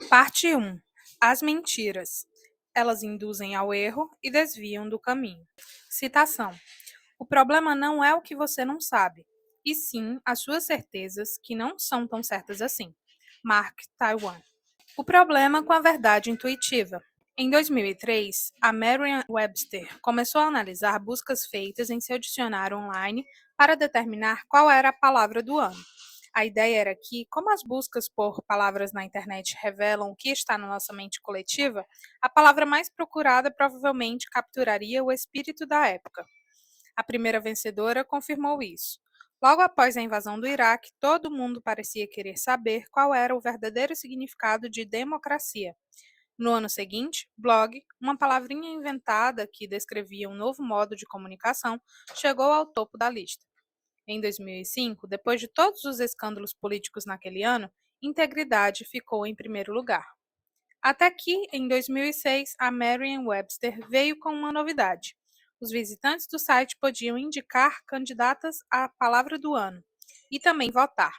Parte 1. As mentiras. Elas induzem ao erro e desviam do caminho. Citação. O problema não é o que você não sabe, e sim as suas certezas que não são tão certas assim. Mark Twain. O problema com a verdade intuitiva. Em 2003, a Merriam-Webster começou a analisar buscas feitas em seu dicionário online para determinar qual era a palavra do ano. A ideia era que, como as buscas por palavras na internet revelam o que está na nossa mente coletiva, a palavra mais procurada provavelmente capturaria o espírito da época. A primeira vencedora confirmou isso. Logo após a invasão do Iraque, todo mundo parecia querer saber qual era o verdadeiro significado de democracia. No ano seguinte, blog, uma palavrinha inventada que descrevia um novo modo de comunicação, chegou ao topo da lista. Em 2005, depois de todos os escândalos políticos naquele ano, integridade ficou em primeiro lugar. Até que, em 2006, a Merriam-Webster veio com uma novidade. Os visitantes do site podiam indicar candidatas à palavra do ano e também votar.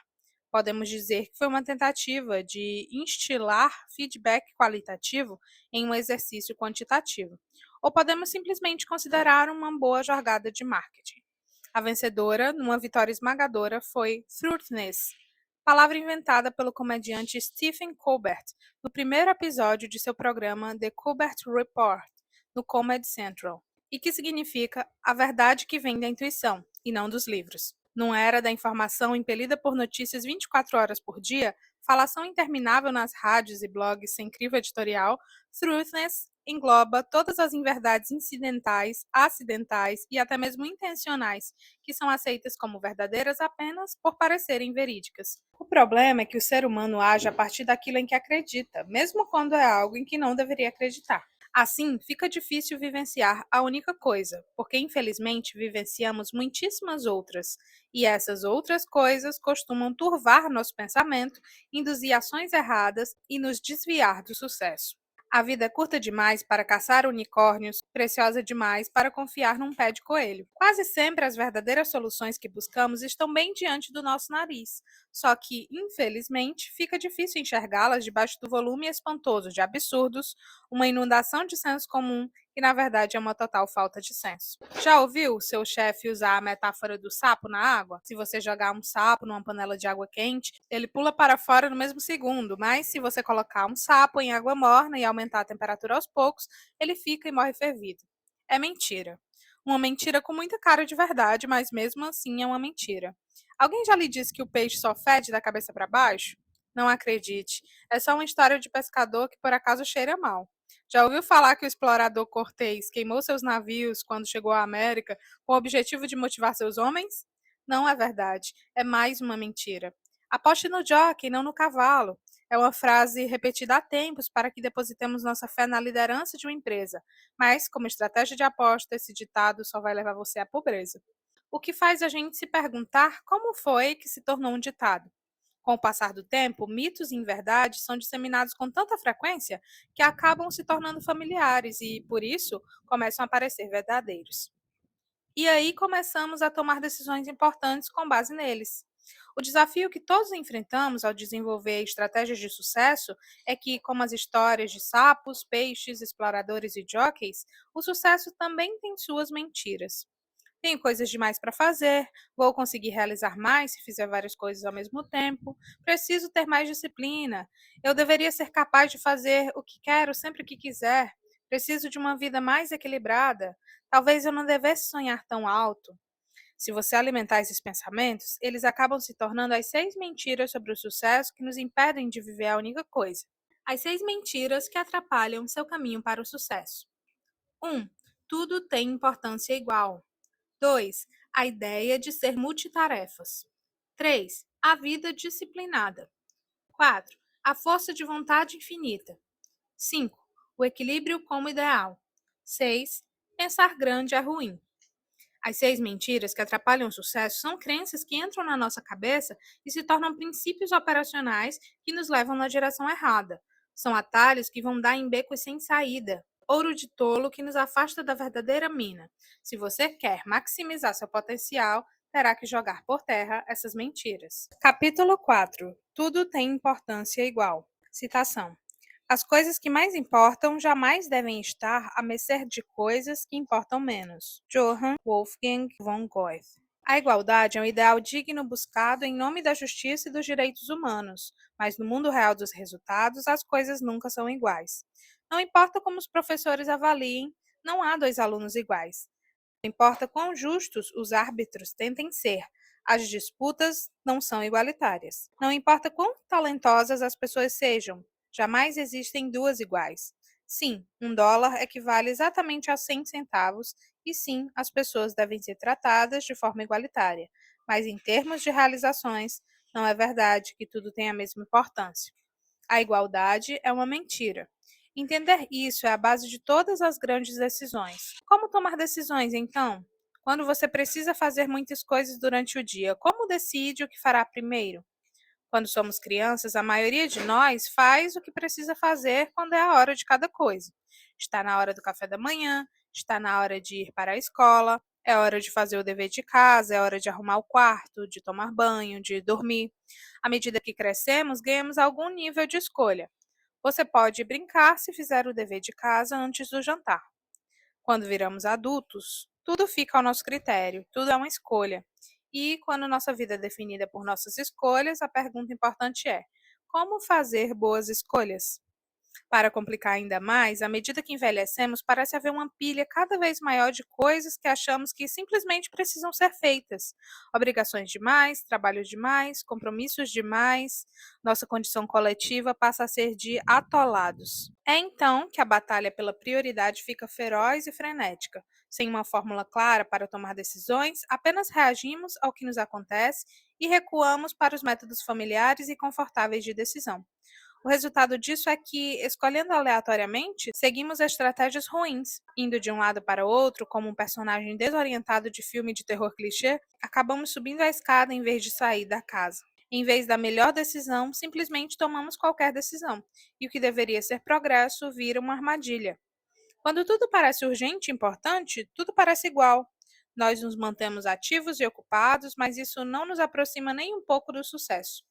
Podemos dizer que foi uma tentativa de instilar feedback qualitativo em um exercício quantitativo. Ou podemos simplesmente considerar uma boa jogada de marketing. A vencedora, numa vitória esmagadora, foi Truthness, palavra inventada pelo comediante Stephen Colbert no primeiro episódio de seu programa The Colbert Report, no Comedy Central, e que significa a verdade que vem da intuição, e não dos livros. Numa era da informação impelida por notícias 24 horas por dia, falação interminável nas rádios e blogs sem crivo editorial, Truthness engloba todas as inverdades incidentais, acidentais e até mesmo intencionais, que são aceitas como verdadeiras apenas por parecerem verídicas. O problema é que o ser humano age a partir daquilo em que acredita, mesmo quando é algo em que não deveria acreditar. Assim, fica difícil vivenciar a única coisa, porque infelizmente vivenciamos muitíssimas outras, e essas outras coisas costumam turvar nosso pensamento, induzir ações erradas e nos desviar do sucesso. A vida é curta demais para caçar unicórnios, preciosa demais para confiar num pé de coelho. Quase sempre as verdadeiras soluções que buscamos estão bem diante do nosso nariz, só que, infelizmente, fica difícil enxergá-las debaixo do volume espantoso de absurdos, uma inundação de senso comum que, na verdade, é uma total falta de senso. Já ouviu seu chefe usar a metáfora do sapo na água? Se você jogar um sapo numa panela de água quente, ele pula para fora no mesmo segundo, mas se você colocar um sapo em água morna e aumentar a temperatura aos poucos, ele fica e morre fervido. É mentira. Uma mentira com muita cara de verdade, mas mesmo assim é uma mentira. Alguém já lhe disse que o peixe só fede da cabeça para baixo? Não acredite. É só uma história de pescador que por acaso cheira mal. Já ouviu falar que o explorador Cortês queimou seus navios quando chegou à América com o objetivo de motivar seus homens? Não é verdade. É mais uma mentira. Aposte no jockey, não no cavalo. É uma frase repetida há tempos para que depositemos nossa fé na liderança de uma empresa. Mas, como estratégia de aposta, esse ditado só vai levar você à pobreza. O que faz a gente se perguntar como foi que se tornou um ditado. Com o passar do tempo, mitos e inverdades são disseminados com tanta frequência que acabam se tornando familiares e, por isso, começam a parecer verdadeiros. E aí começamos a tomar decisões importantes com base neles. O desafio que todos enfrentamos ao desenvolver estratégias de sucesso é que, como as histórias de sapos, peixes, exploradores e jockeys, o sucesso também tem suas mentiras. Tenho coisas demais para fazer, vou conseguir realizar mais se fizer várias coisas ao mesmo tempo, preciso ter mais disciplina, eu deveria ser capaz de fazer o que quero sempre que quiser, preciso de uma vida mais equilibrada, talvez eu não devesse sonhar tão alto. Se você alimentar esses pensamentos, eles acabam se tornando as 6 mentiras sobre o sucesso que nos impedem de viver a única coisa. As 6 mentiras que atrapalham seu caminho para o sucesso. 1. Tudo tem importância igual. 2. A ideia de ser multitarefas. 3. A vida disciplinada. 4. A força de vontade infinita. 5. O equilíbrio como ideal. 6. Pensar grande é ruim. As 6 mentiras que atrapalham o sucesso são crenças que entram na nossa cabeça e se tornam princípios operacionais que nos levam na direção errada. São atalhos que vão dar em becos sem saída. Ouro de tolo que nos afasta da verdadeira mina. Se você quer maximizar seu potencial, terá que jogar por terra essas mentiras. Capítulo 4. Tudo tem importância igual. Citação. As coisas que mais importam jamais devem estar à mercê de coisas que importam menos. Johann Wolfgang von Goethe. A igualdade é um ideal digno buscado em nome da justiça e dos direitos humanos, mas no mundo real dos resultados, as coisas nunca são iguais. Não importa como os professores avaliem, não há dois alunos iguais. Não importa quão justos os árbitros tentem ser, as disputas não são igualitárias. Não importa quão talentosas as pessoas sejam, jamais existem duas iguais. Sim, $1 equivale exatamente a 100 centavos, e sim, as pessoas devem ser tratadas de forma igualitária. Mas em termos de realizações, não é verdade que tudo tem a mesma importância. A igualdade é uma mentira. Entender isso é a base de todas as grandes decisões. Como tomar decisões, então? Quando você precisa fazer muitas coisas durante o dia, como decide o que fará primeiro? Quando somos crianças, a maioria de nós faz o que precisa fazer quando é a hora de cada coisa. Está na hora do café da manhã, está na hora de ir para a escola, é hora de fazer o dever de casa, é hora de arrumar o quarto, de tomar banho, de dormir. À medida que crescemos, ganhamos algum nível de escolha. Você pode brincar se fizer o dever de casa antes do jantar. Quando viramos adultos, tudo fica ao nosso critério, tudo é uma escolha. E quando nossa vida é definida por nossas escolhas, a pergunta importante é: como fazer boas escolhas? Para complicar ainda mais, à medida que envelhecemos, parece haver uma pilha cada vez maior de coisas que achamos que simplesmente precisam ser feitas. Obrigações demais, trabalho demais, compromissos demais. Nossa condição coletiva passa a ser de atolados. É então que a batalha pela prioridade fica feroz e frenética. Sem uma fórmula clara para tomar decisões, apenas reagimos ao que nos acontece e recuamos para os métodos familiares e confortáveis de decisão. O resultado disso é que, escolhendo aleatoriamente, seguimos estratégias ruins. Indo de um lado para o outro, como um personagem desorientado de filme de terror clichê, acabamos subindo a escada em vez de sair da casa. Em vez da melhor decisão, simplesmente tomamos qualquer decisão, e o que deveria ser progresso vira uma armadilha. Quando tudo parece urgente e importante, tudo parece igual. Nós nos mantemos ativos e ocupados, mas isso não nos aproxima nem um pouco do sucesso.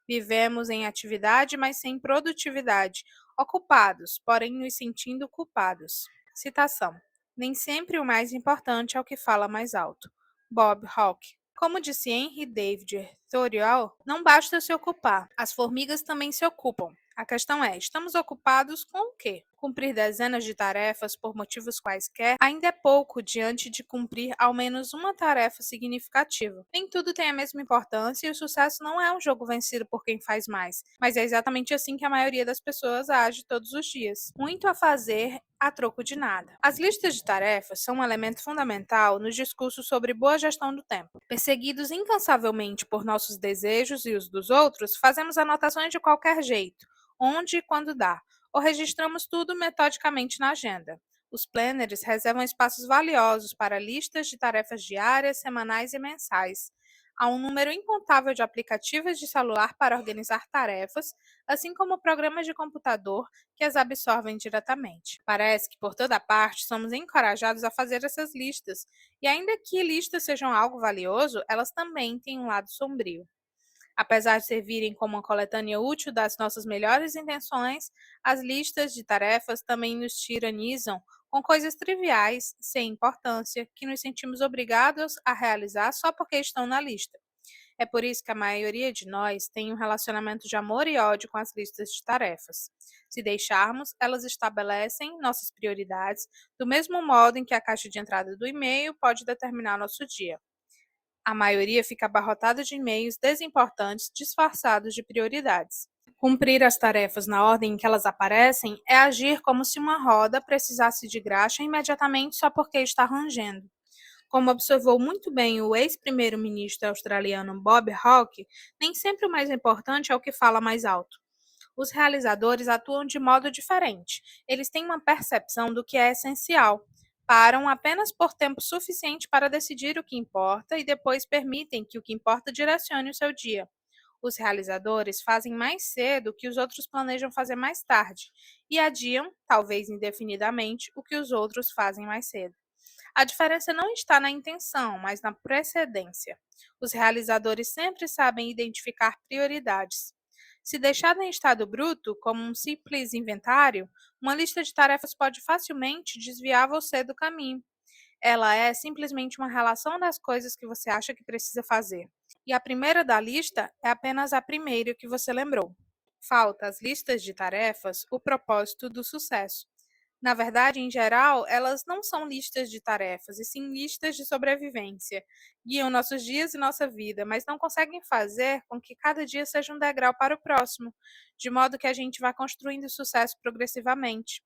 Vivemos em atividade, mas sem produtividade, ocupados, porém nos sentindo culpados. Citação: nem sempre o mais importante é o que fala mais alto. Bob Hawke. Como disse Henry David Thoreau, não basta se ocupar, as formigas também se ocupam. A questão é, estamos ocupados com o quê? Cumprir dezenas de tarefas por motivos quaisquer ainda é pouco diante de cumprir ao menos uma tarefa significativa. Nem tudo tem a mesma importância e o sucesso não é um jogo vencido por quem faz mais, mas é exatamente assim que a maioria das pessoas age todos os dias. Muito a fazer a troco de nada. As listas de tarefas são um elemento fundamental nos discursos sobre boa gestão do tempo. Perseguidos incansavelmente por nossos desejos e os dos outros, fazemos anotações de qualquer jeito, onde e quando dá, ou registramos tudo metodicamente na agenda. Os planners reservam espaços valiosos para listas de tarefas diárias, semanais e mensais. Há um número incontável de aplicativos de celular para organizar tarefas, assim como programas de computador que as absorvem diretamente. Parece que por toda parte somos encorajados a fazer essas listas, e ainda que listas sejam algo valioso, elas também têm um lado sombrio. Apesar de servirem como uma coletânea útil das nossas melhores intenções, as listas de tarefas também nos tiranizam com coisas triviais, sem importância, que nos sentimos obrigados a realizar só porque estão na lista. É por isso que a maioria de nós tem um relacionamento de amor e ódio com as listas de tarefas. Se deixarmos, elas estabelecem nossas prioridades, do mesmo modo em que a caixa de entrada do e-mail pode determinar nosso dia. A maioria fica abarrotada de e-mails desimportantes disfarçados de prioridades. Cumprir as tarefas na ordem em que elas aparecem é agir como se uma roda precisasse de graxa imediatamente só porque está rangendo. Como observou muito bem o ex-primeiro-ministro australiano Bob Hawke, nem sempre o mais importante é o que fala mais alto. Os realizadores atuam de modo diferente. Eles têm uma percepção do que é essencial, param apenas por tempo suficiente para decidir o que importa e depois permitem que o que importa direcione o seu dia. Os realizadores fazem mais cedo o que os outros planejam fazer mais tarde e adiam, talvez indefinidamente, o que os outros fazem mais cedo. A diferença não está na intenção, mas na precedência. Os realizadores sempre sabem identificar prioridades. Se deixada em estado bruto, como um simples inventário, uma lista de tarefas pode facilmente desviar você do caminho. Ela é simplesmente uma relação das coisas que você acha que precisa fazer. E a primeira da lista é apenas a primeira que você lembrou. Falta às listas de tarefas o propósito do sucesso. Na verdade, em geral, elas não são listas de tarefas, e sim listas de sobrevivência. Guiam nossos dias e nossa vida, mas não conseguem fazer com que cada dia seja um degrau para o próximo, de modo que a gente vá construindo sucesso progressivamente.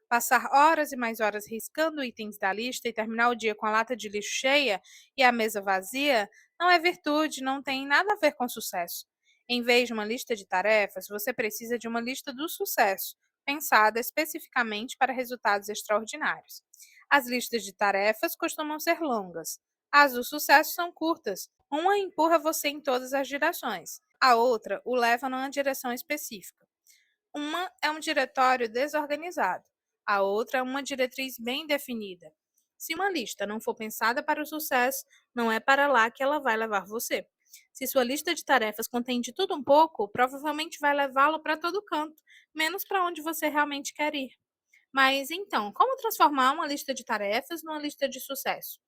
Passar horas e mais horas riscando itens da lista e terminar o dia com a lata de lixo cheia e a mesa vazia não é virtude, não tem nada a ver com sucesso. Em vez de uma lista de tarefas, você precisa de uma lista do sucesso, pensada especificamente para resultados extraordinários. As listas de tarefas costumam ser longas, as do sucesso são curtas. Uma empurra você em todas as direções, a outra o leva numa direção específica. Uma é um diretório desorganizado, a outra é uma diretriz bem definida. Se uma lista não for pensada para o sucesso, não é para lá que ela vai levar você. Se sua lista de tarefas contém de tudo um pouco, provavelmente vai levá-lo para todo canto, menos para onde você realmente quer ir. Mas então, como transformar uma lista de tarefas numa lista de sucesso?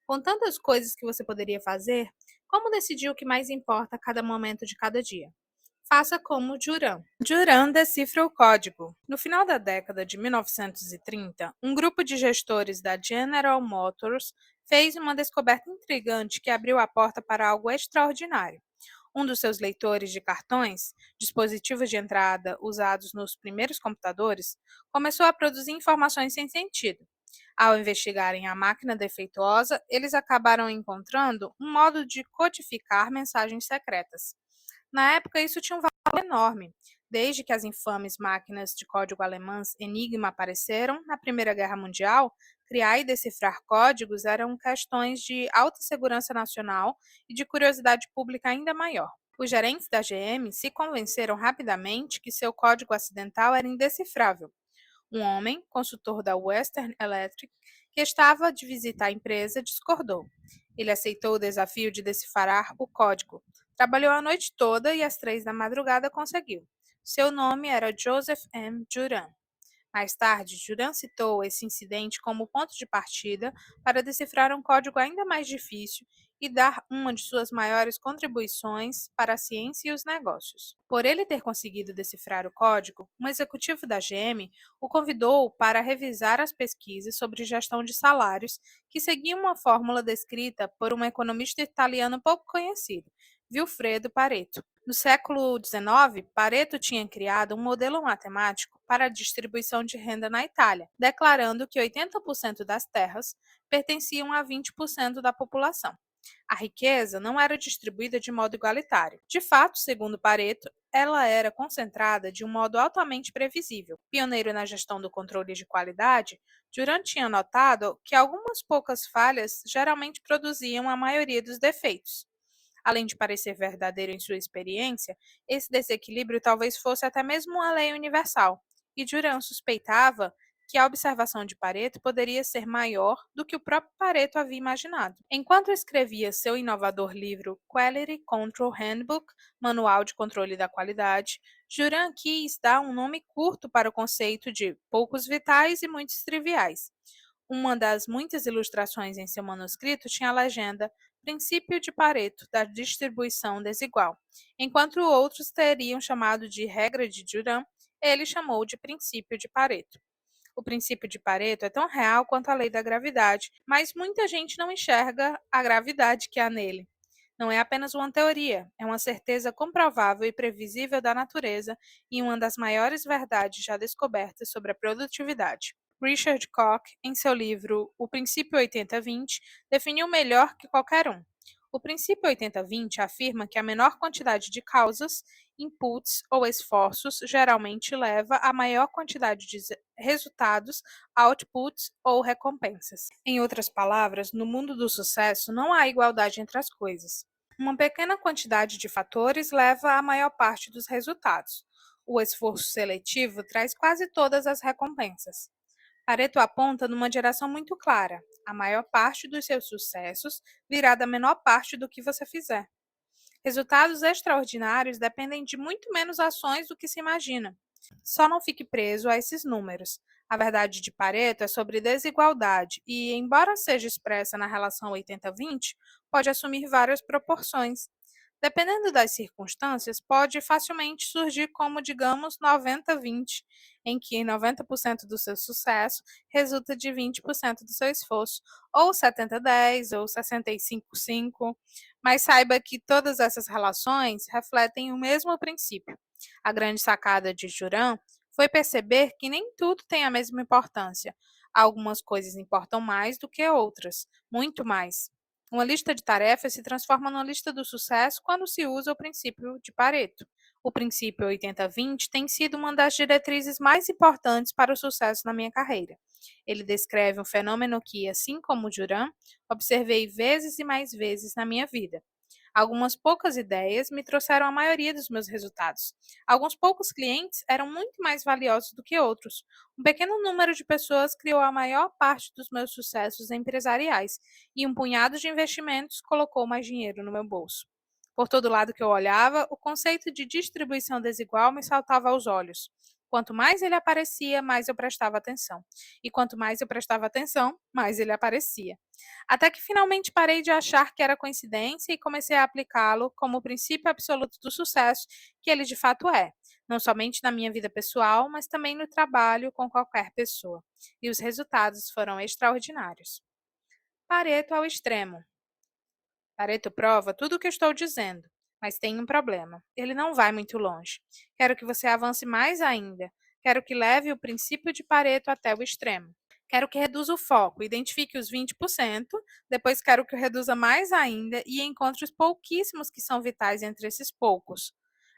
Com tantas coisas que você poderia fazer, como decidir o que mais importa a cada momento de cada dia? Faça como Juran. Juran decifra o código. No final da década de 1930, um grupo de gestores da General Motors fez uma descoberta intrigante que abriu a porta para algo extraordinário. Um dos seus leitores de cartões, dispositivos de entrada usados nos primeiros computadores, começou a produzir informações sem sentido. Ao investigarem a máquina defeituosa, eles acabaram encontrando um modo de codificar mensagens secretas. Na época, isso tinha um valor enorme. Desde que as infames máquinas de código alemãs Enigma apareceram na Primeira Guerra Mundial, criar e decifrar códigos eram questões de alta segurança nacional e de curiosidade pública ainda maior. Os gerentes da GM se convenceram rapidamente que seu código acidental era indecifrável. Um homem, consultor da Western Electric, que estava de visita à empresa, discordou. Ele aceitou o desafio de decifrar o código. Trabalhou a noite toda e às 3 da madrugada conseguiu. Seu nome era Joseph M. Juran. Mais tarde, Juran citou esse incidente como ponto de partida para decifrar um código ainda mais difícil e dar uma de suas maiores contribuições para a ciência e os negócios. Por ele ter conseguido decifrar o código, um executivo da GM o convidou para revisar as pesquisas sobre gestão de salários que seguiam uma fórmula descrita por um economista italiano pouco conhecido, Vilfredo Pareto. No século XIX, Pareto tinha criado um modelo matemático para a distribuição de renda na Itália, declarando que 80% das terras pertenciam a 20% da população. A riqueza não era distribuída de modo igualitário. De fato, segundo Pareto, ela era concentrada de um modo altamente previsível. Pioneiro na gestão do controle de qualidade, Durant tinha notado que algumas poucas falhas geralmente produziam a maioria dos defeitos. Além de parecer verdadeiro em sua experiência, esse desequilíbrio talvez fosse até mesmo uma lei universal, e Durant suspeitava que a observação de Pareto poderia ser maior do que o próprio Pareto havia imaginado. Enquanto escrevia seu inovador livro Quality Control Handbook, Manual de Controle da Qualidade, Durant quis dar um nome curto para o conceito de poucos vitais e muitos triviais. Uma das muitas ilustrações em seu manuscrito tinha a legenda Princípio de Pareto, da distribuição desigual. Enquanto outros teriam chamado de regra de Durant, ele chamou de princípio de Pareto. O princípio de Pareto é tão real quanto a lei da gravidade, mas muita gente não enxerga a gravidade que há nele. Não é apenas uma teoria, é uma certeza comprovável e previsível da natureza e uma das maiores verdades já descobertas sobre a produtividade. Richard Koch, em seu livro O Princípio 80-20, definiu melhor que qualquer um. O princípio 80-20 afirma que a menor quantidade de causas, inputs ou esforços geralmente leva a maior quantidade de resultados, outputs ou recompensas. Em outras palavras, no mundo do sucesso não há igualdade entre as coisas. Uma pequena quantidade de fatores leva à maior parte dos resultados. O esforço seletivo traz quase todas as recompensas. Pareto aponta numa direção muito clara. A maior parte dos seus sucessos virá da menor parte do que você fizer. Resultados extraordinários dependem de muito menos ações do que se imagina. Só não fique preso a esses números. A verdade de Pareto é sobre desigualdade e, embora seja expressa na relação 80-20, pode assumir várias proporções. Dependendo das circunstâncias, pode facilmente surgir como, digamos, 90-20, em que 90% do seu sucesso resulta de 20% do seu esforço, ou 70-10, ou 65-5, mas saiba que todas essas relações refletem o mesmo princípio. A grande sacada de Juran foi perceber que nem tudo tem a mesma importância. Algumas coisas importam mais do que outras, muito mais. Uma lista de tarefas se transforma numa lista do sucesso quando se usa o princípio de Pareto. O princípio 80-20 tem sido uma das diretrizes mais importantes para o sucesso na minha carreira. Ele descreve um fenômeno que, assim como Juran, observei vezes e mais vezes na minha vida. Algumas poucas ideias me trouxeram a maioria dos meus resultados. Alguns poucos clientes eram muito mais valiosos do que outros. Um pequeno número de pessoas criou a maior parte dos meus sucessos empresariais, e um punhado de investimentos colocou mais dinheiro no meu bolso. Por todo lado que eu olhava, o conceito de distribuição desigual me saltava aos olhos. Quanto mais ele aparecia, mais eu prestava atenção. E quanto mais eu prestava atenção, mais ele aparecia. Até que finalmente parei de achar que era coincidência e comecei a aplicá-lo como o princípio absoluto do sucesso, que ele de fato é, não somente na minha vida pessoal, mas também no trabalho com qualquer pessoa. E os resultados foram extraordinários. Pareto ao extremo. Pareto prova tudo o que estou dizendo, mas tem um problema. Ele não vai muito longe. Quero que você avance mais ainda. Quero que leve o princípio de Pareto até o extremo. Quero que reduza o foco, identifique os 20%, depois quero que reduza mais ainda e encontre os pouquíssimos que são vitais entre esses poucos.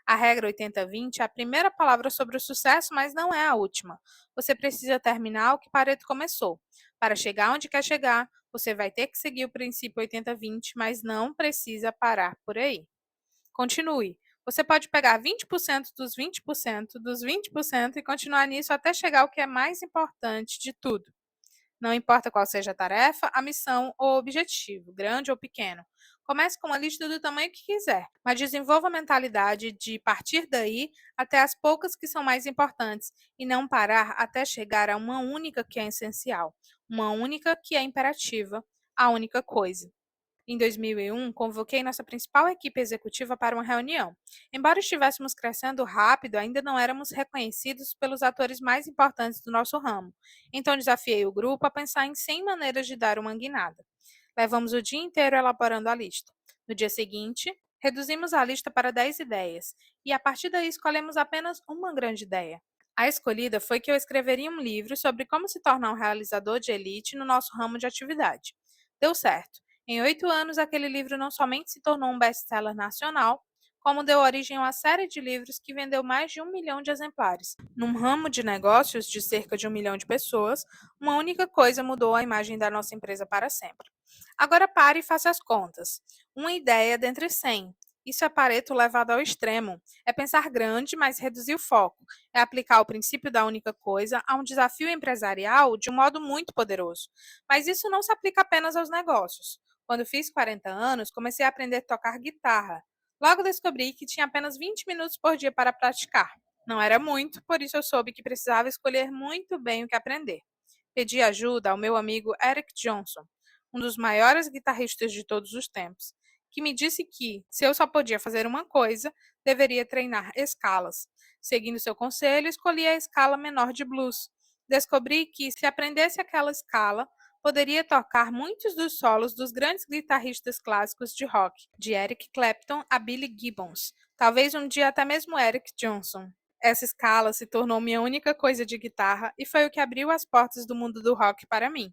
A regra 80-20 é a primeira palavra sobre o sucesso, mas não é a última. Você precisa terminar o que Pareto começou. Para chegar onde quer chegar, você vai ter que seguir o princípio 80-20, mas não precisa parar por aí. Continue. Você pode pegar 20% dos 20% dos 20% e continuar nisso até chegar ao que é mais importante de tudo. Não importa qual seja a tarefa, a missão ou objetivo, grande ou pequeno. Comece com uma lista do tamanho que quiser, mas desenvolva a mentalidade de partir daí até as poucas que são mais importantes e não parar até chegar a uma única que é essencial, uma única que é imperativa, a única coisa. Em 2001, convoquei nossa principal equipe executiva para uma reunião. Embora estivéssemos crescendo rápido, ainda não éramos reconhecidos pelos atores mais importantes do nosso ramo. Então, desafiei o grupo a pensar em 100 maneiras de dar uma guinada. Levamos o dia inteiro elaborando a lista. No dia seguinte, reduzimos a lista para 10 ideias, e a partir daí escolhemos apenas uma grande ideia. A escolhida foi que eu escreveria um livro sobre como se tornar um realizador de elite no nosso ramo de atividade. Deu certo. Em 8 anos, aquele livro não somente se tornou um best-seller nacional, como deu origem a uma série de livros que vendeu mais de 1 milhão de exemplares. Num ramo de negócios de cerca de 1 milhão de pessoas, uma única coisa mudou a imagem da nossa empresa para sempre. Agora pare e faça as contas. Uma ideia dentre 100. Isso é Pareto levado ao extremo. É pensar grande, mas reduzir o foco. É aplicar o princípio da única coisa a um desafio empresarial de um modo muito poderoso. Mas isso não se aplica apenas aos negócios. Quando fiz 40 anos, comecei a aprender a tocar guitarra. Logo descobri que tinha apenas 20 minutos por dia para praticar. Não era muito, por isso eu soube que precisava escolher muito bem o que aprender. Pedi ajuda ao meu amigo Eric Johnson, um dos maiores guitarristas de todos os tempos, que me disse que, se eu só podia fazer uma coisa, deveria treinar escalas. Seguindo seu conselho, escolhi a escala menor de blues. Descobri que, se aprendesse aquela escala, poderia tocar muitos dos solos dos grandes guitarristas clássicos de rock, de Eric Clapton a Billy Gibbons, talvez um dia até mesmo Eric Johnson. Essa escala se tornou minha única coisa de guitarra e foi o que abriu as portas do mundo do rock para mim.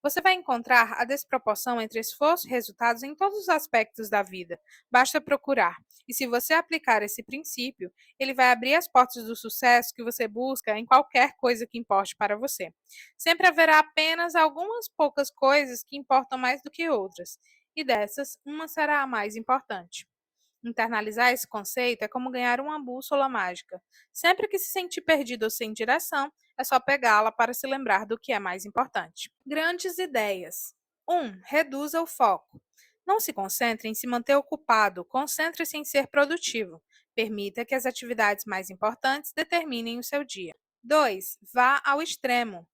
Você vai encontrar a desproporção entre esforço e resultados em todos os aspectos da vida. Basta procurar. E se você aplicar esse princípio, ele vai abrir as portas do sucesso que você busca em qualquer coisa que importe para você. Sempre haverá apenas algumas poucas coisas que importam mais do que outras, e dessas, uma será a mais importante. Internalizar esse conceito é como ganhar uma bússola mágica. Sempre que se sentir perdido ou sem direção, é só pegá-la para se lembrar do que é mais importante. Grandes ideias. 1. Reduza o foco. Não se concentre em se manter ocupado, concentre-se em ser produtivo. Permita que as atividades mais importantes determinem o seu dia. 2. Vá ao extremo.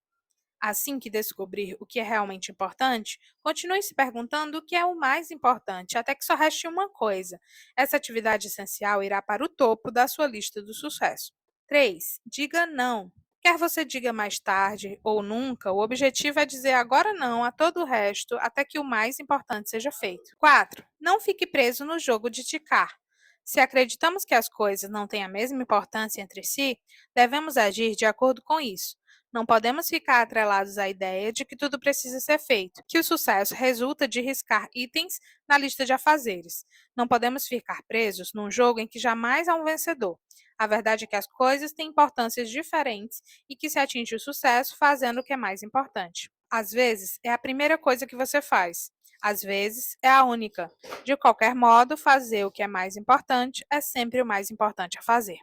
Assim que descobrir o que é realmente importante, continue se perguntando o que é o mais importante, até que só reste uma coisa. Essa atividade essencial irá para o topo da sua lista do sucesso. 3. Diga não. Quer você diga mais tarde ou nunca, o objetivo é dizer agora não a todo o resto até que o mais importante seja feito. 4. Não fique preso no jogo de ticar. Se acreditamos que as coisas não têm a mesma importância entre si, devemos agir de acordo com isso. Não podemos ficar atrelados à ideia de que tudo precisa ser feito, que o sucesso resulta de riscar itens na lista de afazeres. Não podemos ficar presos num jogo em que jamais há um vencedor. A verdade é que as coisas têm importâncias diferentes e que se atinge o sucesso fazendo o que é mais importante. Às vezes, é a primeira coisa que você faz. Às vezes, é a única. De qualquer modo, fazer o que é mais importante é sempre o mais importante a fazer.